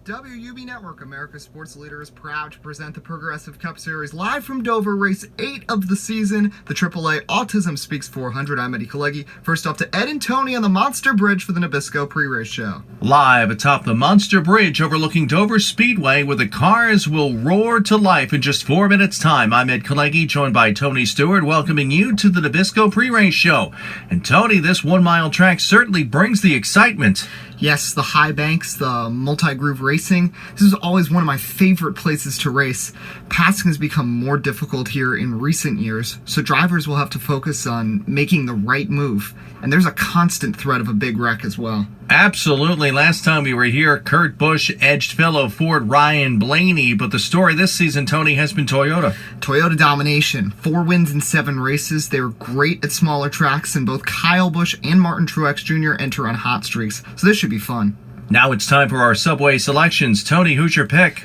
WUB Network, America's sports leader, is proud to present the Progressive Cup Series live from Dover, race 8 of the season. The AAA Autism Speaks 400. I'm Eddie Kalegi. First off to Ed and Tony on the Monster Bridge for the Nabisco pre-race show. Live atop the Monster Bridge overlooking Dover Speedway, where the cars will roar to life in just 4 minutes' time. I'm Ed Kalegi, joined by Tony Stewart, welcoming you to the Nabisco pre-race show. And Tony, this 1 mile track certainly brings the excitement. Yes, the high banks, the multi-groove racing. This is always one of my favorite places to race. Passing has become more difficult here in recent years, so drivers will have to focus on making the right move. And there's a constant threat of a big wreck as well. Absolutely. Last time we were here, Kurt Busch edged fellow Ford Ryan Blaney, but the story this season, Tony, has been Toyota. Toyota domination. 4 wins in 7 races. They were great at smaller tracks, and both Kyle Busch and Martin Truex Jr. enter on hot streaks, so this should be fun. Now it's time for our Subway selections. Tony, who's your pick?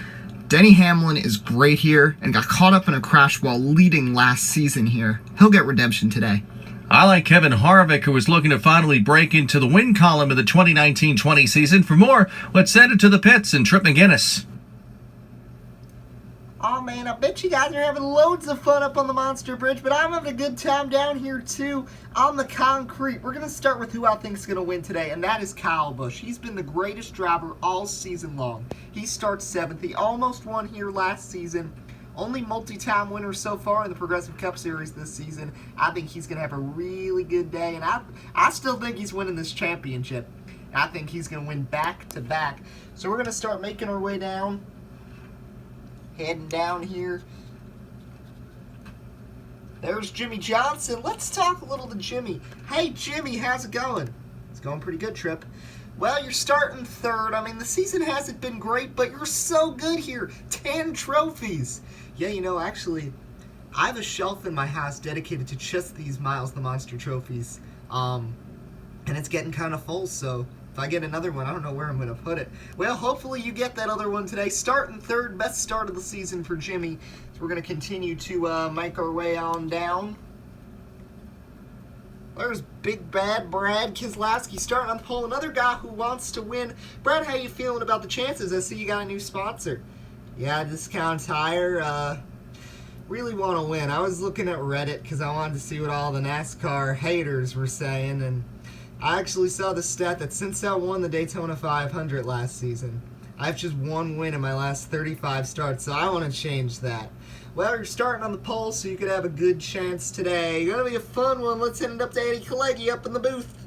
Denny Hamlin is great here and got caught up in a crash while leading last season here. He'll get redemption today. I like Kevin Harvick, who is looking to finally break into the win column of the 2019-20 season. For more, let's send it to the pits and Trip McGinnis. Oh man, I bet you guys are having loads of fun up on the Monster Bridge, but I'm having a good time down here too on the concrete. We're going to start with who I think is going to win today, and that is Kyle Busch. He's been the greatest driver all season long. He starts 7th. He almost won here last season. Only multi-time winner so far in the Progressive Cup Series this season. I think he's going to have a really good day, and I still think he's winning this championship. I think he's going to win back-to-back. So we're going to start making our way down. Heading down here. There's Jimmie Johnson. Let's talk a little to Jimmie. Hey, Jimmie, how's it going? It's going pretty good, Trip. Well, you're starting 3rd. I mean, the season hasn't been great, but you're so good here. 10 trophies. Yeah, you know, actually, I have a shelf in my house dedicated to just these Miles the Monster trophies. And it's getting kind of full, so if I get another one, I don't know where I'm going to put it. Well, hopefully you get that other one today. Starting 3rd, best start of the season for Jimmie. So we're going to continue to make our way on down. There's Big Bad Brad Keselowski starting on the pole. Another guy who wants to win. Brad, how you feeling about the chances? I see you got a new sponsor. Yeah, Discount Tire. Really want to win. I was looking at Reddit because I wanted to see what all the NASCAR haters were saying, and I actually saw the stat that since I won the Daytona 500 last season, I have just 1 win in my last 35 starts, so I want to change that. Well, you're starting on the pole, so you could have a good chance today. Gonna be a fun one. Let's send it up to Eddie Kalegi up in the booth.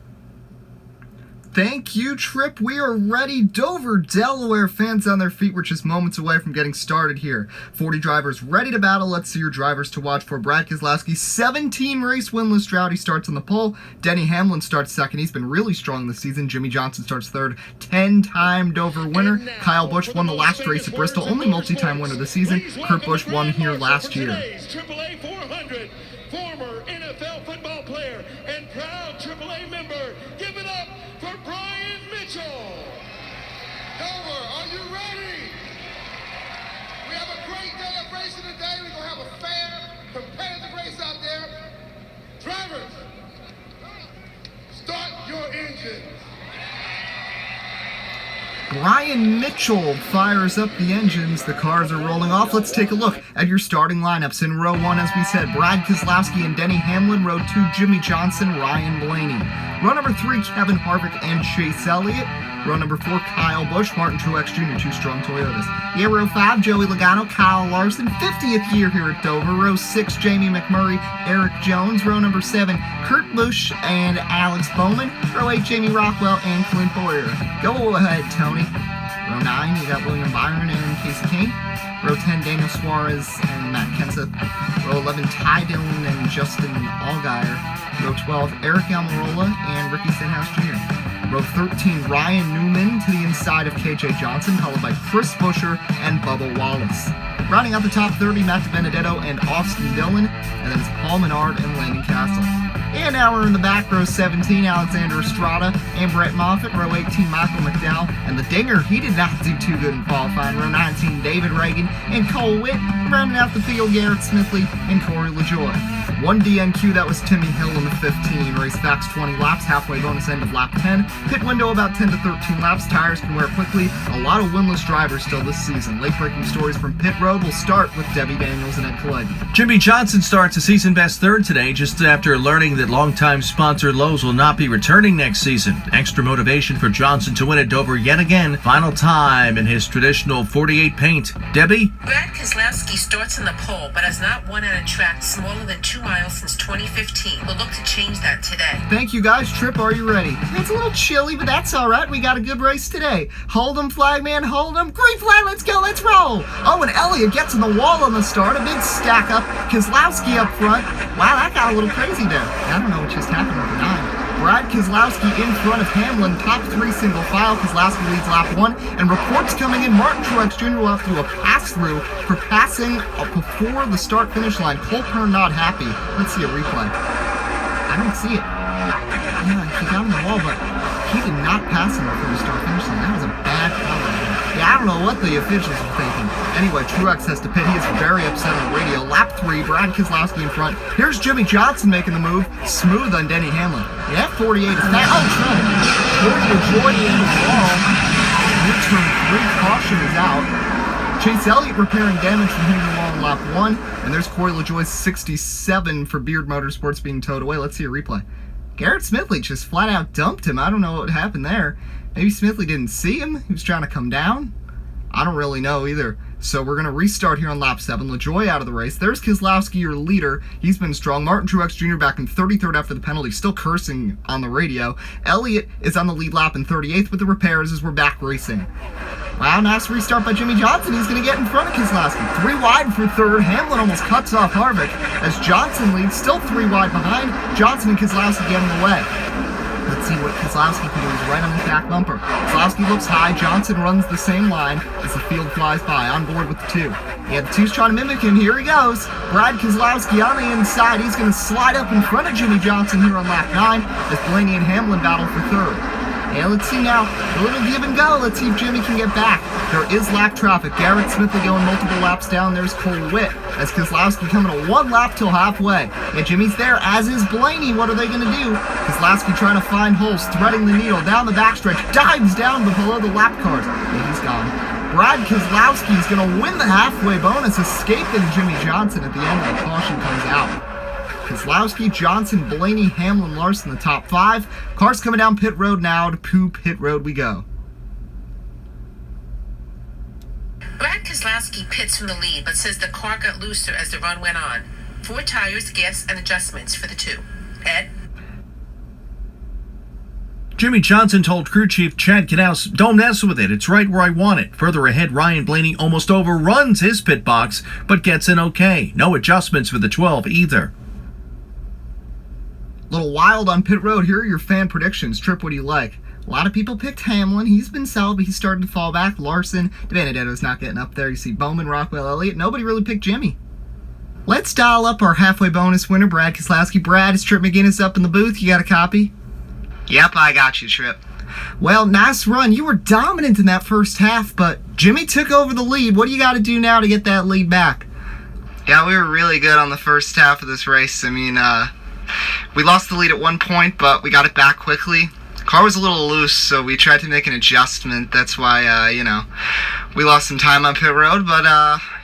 Thank you, Trip. We are ready. Dover, Delaware fans on their feet. We're just moments away from getting started here. 40 drivers ready to battle. Let's see your drivers to watch for. Brad Keselowski, 17 race winless drought. He starts on the pole. Denny Hamlin starts 2nd. He's been really strong this season. Jimmie Johnson starts 3rd. 10-time Dover winner. Kyle Busch won the last race at Bristol. Only multi-time winner this season. Kurt Busch won here last year. AAA 400, former NFL football player and proud AAA member. Give it up for Brian Mitchell. Dover, are you ready? We have a great day of racing today. We're going to have a fair, competitive race out there. Drivers, start your engines. Brian Mitchell fires up the engines. The cars are rolling off. Let's take a look at your starting lineups. In row 1, as we said, Brad Keselowski and Denny Hamlin. Row 2, Jimmie Johnson, Ryan Blaney. Row number 3, Kevin Harvick and Chase Elliott. Row number 4, Kyle Busch, Martin Truex Jr., 2 strong Toyotas. Yeah, row 5, Joey Logano, Kyle Larson, 50th year here at Dover. Row 6, Jamie McMurray, Eric Jones. Row number 7, Kurt Busch and Alex Bowman. Row 8, Jamie Rockwell and Clint Boyer. Go ahead, Tony. Row 9, you got William Byron and Casey Kane. Row 10, Daniel Suarez and Matt Kenseth. Row 11, Ty Dillon and Justin Allgaier. Row 12, Eric Almirola and Ricky Stenhouse Jr. Row 13, Ryan Newman to the inside of KJ Johnson, followed by Chris Buescher and Bubba Wallace. Rounding out the top 30, Matt DiBenedetto and Austin Dillon, and then it's Paul Menard and Landon Castle. And now we're in the back, row 17, Alexander Estrada and Brett Moffitt, row 18, Michael McDowell, and the dinger, he did not do too good in qualifying, row 19, David Reagan and Cole Witt, rounding out the field, Garrett Smithley and Corey LaJoie. One DNQ, that was Timmy Hill in the 15, race backs 20 laps, halfway bonus end of lap 10, pit window about 10 to 13 laps, tires can wear quickly, a lot of winless drivers still this season. Late breaking stories from pit road will start with Debbie Daniels and Ed Kalegi. Jimmie Johnson starts a season best third today just after learning that longtime sponsor Lowe's will not be returning next season. Extra motivation for Johnson to win at Dover yet again. Final time in his traditional 48 paint. Debbie? Brad Keselowski starts in the pole, but has not won at a track smaller than 2 miles since 2015. We'll look to change that today. Thank you guys. Trip, are you ready? It's a little chilly, but that's all right. We got a good race today. Hold 'em, flagman, hold 'em. Green flag, let's go, let's roll. Oh, and Elliott gets in the wall on the start. A big stack up. Keselowski up front. Wow, that got a little crazy there. I don't know what just happened with the 9. Brad Keselowski in front of Hamlin, top 3 single file. Keselowski leads lap 1, and reports coming in. Martin Truex Jr. will have to do a pass-through for passing before the start-finish line. Cole Pern not happy. Let's see a replay. I don't see it. Yeah, he got in the wall, but he did not pass him before the start-finish line. That was a bad call. Yeah, I don't know what the officials are thinking. Anyway, Truex has to pit. He is very upset on the radio. Lap 3, Brad Keselowski in front. Here's Jimmie Johnson making the move. Smooth on Denny Hamlin. Yeah, 48 is that. Oh, Trump. Corey LaJoie in the wall. Turn 3, caution is out. Chase Elliott repairing damage from hitting the wall in lap 1. And there's Corey LaJoie's 67 for Beard Motorsports being towed away. Let's see a replay. Garrett Smithley just flat out dumped him. I don't know what happened there. Maybe Smithley didn't see him. He was trying to come down. I don't really know either. So we're going to restart here on lap 7. LaJoie out of the race. There's Keselowski, your leader. He's been strong. Martin Truex Jr. back in 33rd after the penalty, still cursing on the radio. Elliott is on the lead lap in 38th with the repairs as we're back racing. Wow, nice restart by Jimmie Johnson. He's going to get in front of Keselowski. 3 wide for third. Hamlin almost cuts off Harvick as Johnson leads, still 3 wide behind. Johnson and Keselowski getting away. Let's see what Keselowski can do. He's right on the back bumper. Keselowski looks high. Johnson runs the same line as the field flies by, on board with the 2. Yeah, the 2's trying to mimic him. Here he goes. Brad Keselowski on the inside. He's going to slide up in front of Jimmie Johnson here on lap 9 as Blaney and Hamlin battle for third. Yeah, let's see now. A little give and go. Let's see if Jimmie can get back. There is lap traffic. Garrett Smithley going multiple laps down. There's Cole Witt as Keselowski coming a 1 lap till halfway. Yeah, Jimmie's there, as is Blaney. What are they going to do? Keselowski trying to find holes, threading the needle down the backstretch. Dives down below the lap cars. Yeah, he's gone. Brad Keselowski is going to win the halfway bonus, escaping Jimmie Johnson at the end. The caution comes out. Keselowski, Johnson, Blaney, Hamlin, Larson, the top 5. Cars coming down pit road now. To pit road we go. Brad Keselowski pits from the lead, but says the car got looser as the run went on. 4 tires, gas, and adjustments for the 2. Ed? Jimmie Johnson told crew chief Chad Knaus, "Don't mess with it. It's right where I want it." Further ahead, Ryan Blaney almost overruns his pit box, but gets in okay. No adjustments for the 12 either. Little wild on pit road. Here are your fan predictions. Trip, what do you like? A lot of people picked Hamlin. He's been solid, but he's starting to fall back. Larson, DeBenedetto's not getting up there. You see Bowman, Rockwell, Elliott. Nobody really picked Jimmie. Let's dial up our halfway bonus winner, Brad Keselowski. Brad, is Trip McGinnis up in the booth? You got a copy? Yep, I got you, Trip. Well, nice run. You were dominant in that first half, but Jimmie took over the lead. What do you got to do now to get that lead back? Yeah, we were really good on the first half of this race. I mean, we lost the lead at one point, but we got it back quickly. Car was a little loose, so we tried to make an adjustment. That's why, we lost some time on pit road, but,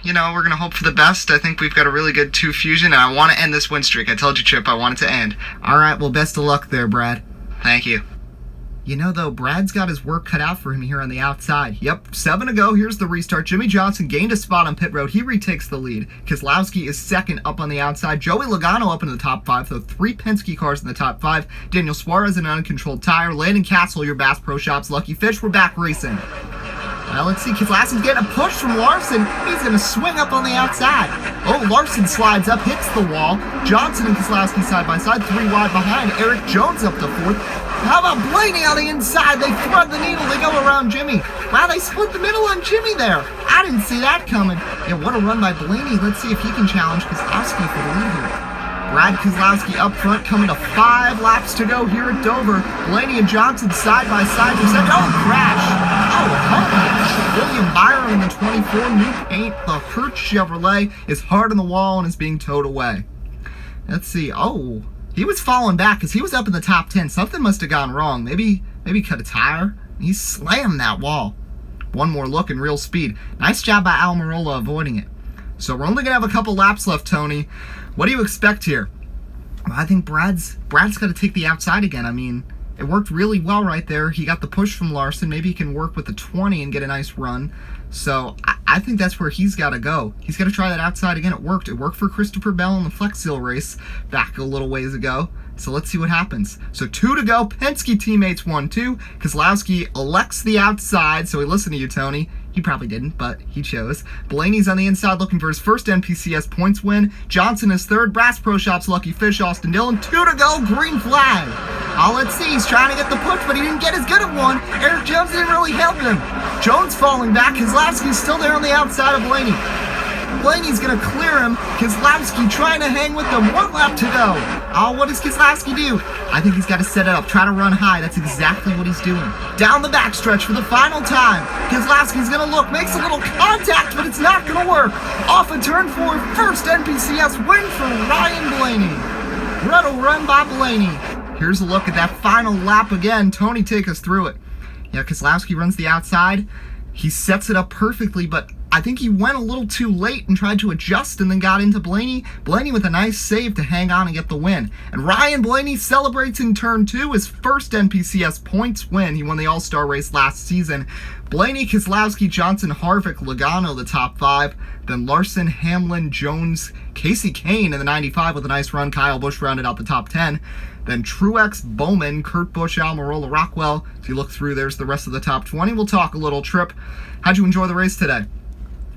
we're going to hope for the best. I think we've got a really good 2 fusion, and I want to end this win streak. I told you, Chip, I want it to end. All right, well, best of luck there, Brad. Thank you. You know, though, Brad's got his work cut out for him here on the outside. Yep, 7 to go. Here's the restart. Jimmie Johnson gained a spot on pit road. He retakes the lead. Keselowski is second up on the outside. Joey Logano up into the top 5, though 3 Penske cars in the top 5. Daniel Suarez in an uncontrolled tire. Landon Castle, your Bass Pro Shops Lucky Fish. We're back racing. Well, let's see. Keselowski's getting a push from Larson. He's going to swing up on the outside. Oh, Larson slides up, hits the wall. Johnson and Keselowski side by side, 3 wide behind. Eric Jones up to 4th. How about Blaney on the inside? They thread the needle. They go around Jimmie. Wow, they split the middle on Jimmie there. I didn't see that coming. Yeah, what a run by Blaney. Let's see if he can challenge Keselowski for the lead here. Brad Keselowski up front, coming to 5 laps to go here at Dover. Blaney and Johnson side by side for second. Oh, crash! Oh, William Byron in the 24, new paint. The Hertz Chevrolet is hard on the wall and is being towed away. Let's see. Oh, he was falling back because he was up in the top 10. Something must have gone wrong. Maybe cut a tire. He slammed that wall. One more look in real speed. Nice job by Almirola avoiding it. So we're only going to have a couple laps left, Tony. What do you expect here? Well, I think Brad's got to take the outside again. I mean, it worked really well right there. He got the push from Larson. Maybe he can work with the 20 and get a nice run. So I think that's where he's got to go. He's got to try that outside again. It worked. It worked for Christopher Bell in the Flex Seal race back a little ways ago. So let's see what happens. So 2 to go. Penske teammates 1-2. Keselowski elects the outside. So he listened to you, Tony. He probably didn't, but he chose. Blaney's on the inside looking for his first NPCS points win. Johnson is third. Brass Pro Shops, Lucky Fish, Austin Dillon. 2 to go. Green flag. Let's see. He's trying to get the push, but he didn't get as good at one. Eric Jones didn't really help him. Jones falling back. Keselowski's still there on the outside of Blaney. Blaney's going to clear him. Keselowski trying to hang with them. 1 lap to go. What does Keselowski do? I think he's got to set it up. Try to run high. That's exactly what he's doing. Down the backstretch for the final time. Keselowski's going to look. Makes a little contact, but it's not going to work. Off of turn 4. First NPCS win for Ryan Blaney. Run by Blaney. Here's a look at that final lap again. Tony, take us through it. Yeah, Keselowski runs the outside. He sets it up perfectly, but I think he went a little too late and tried to adjust and then got into Blaney. Blaney with a nice save to hang on and get the win. And Ryan Blaney celebrates in turn 2 his first NPCS points win. He won the All-Star race last season. Blaney, Keselowski, Johnson, Harvick, Logano, the top 5. Then Larson, Hamlin, Jones, Casey Kane in the 95 with a nice run. Kyle Busch rounded out the top 10. Then Truex, Bowman, Kurt Busch, Almirola, Rockwell. If you look through, there's the rest of the top 20. We'll talk a little trip. How'd you enjoy the race today?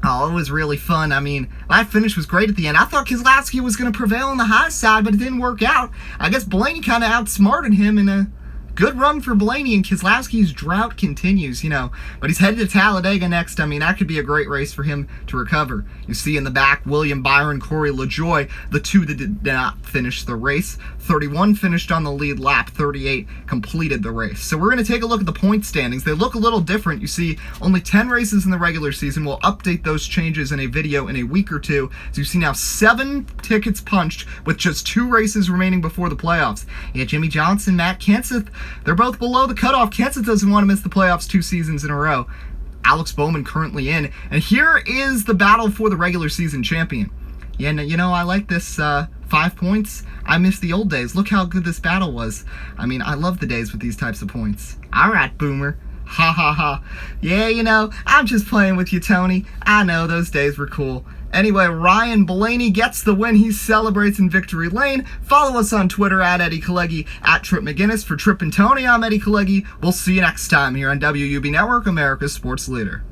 It was really fun. I mean, that finish was great at the end. I thought Keselowski was going to prevail on the high side, but it didn't work out. I guess Blaney kind of outsmarted him in a good run for Blaney, and Keselowski's drought continues, But he's headed to Talladega next. I mean, that could be a great race for him to recover. You see in the back, William Byron, Corey LaJoie, the 2 that did not finish the race. 31 finished on the lead lap. 38 completed the race. So we're going to take a look at the point standings. They look a little different. You see only 10 races in the regular season. We'll update those changes in a video in a week or two. So you see now 7 tickets punched with just 2 races remaining before the playoffs. Yeah, Jimmie Johnson, Matt Kenseth, they're both below the cutoff. Kenseth doesn't want to miss the playoffs 2 seasons in a row. Alex Bowman currently in. And here is the battle for the regular season champion. Yeah, I like this 5 points. I miss the old days. Look how good this battle was. I mean, I love the days with these types of points. All right, Boomer. Ha ha ha. Yeah, I'm just playing with you, Tony. I know, those days were cool. Anyway, Ryan Blaney gets the win. He celebrates in victory lane. Follow us on Twitter at Eddie Kalegi, at Trip McGinnis. For Trip and Tony, I'm Eddie Kalegi. We'll see you next time here on WUB Network, America's sports leader.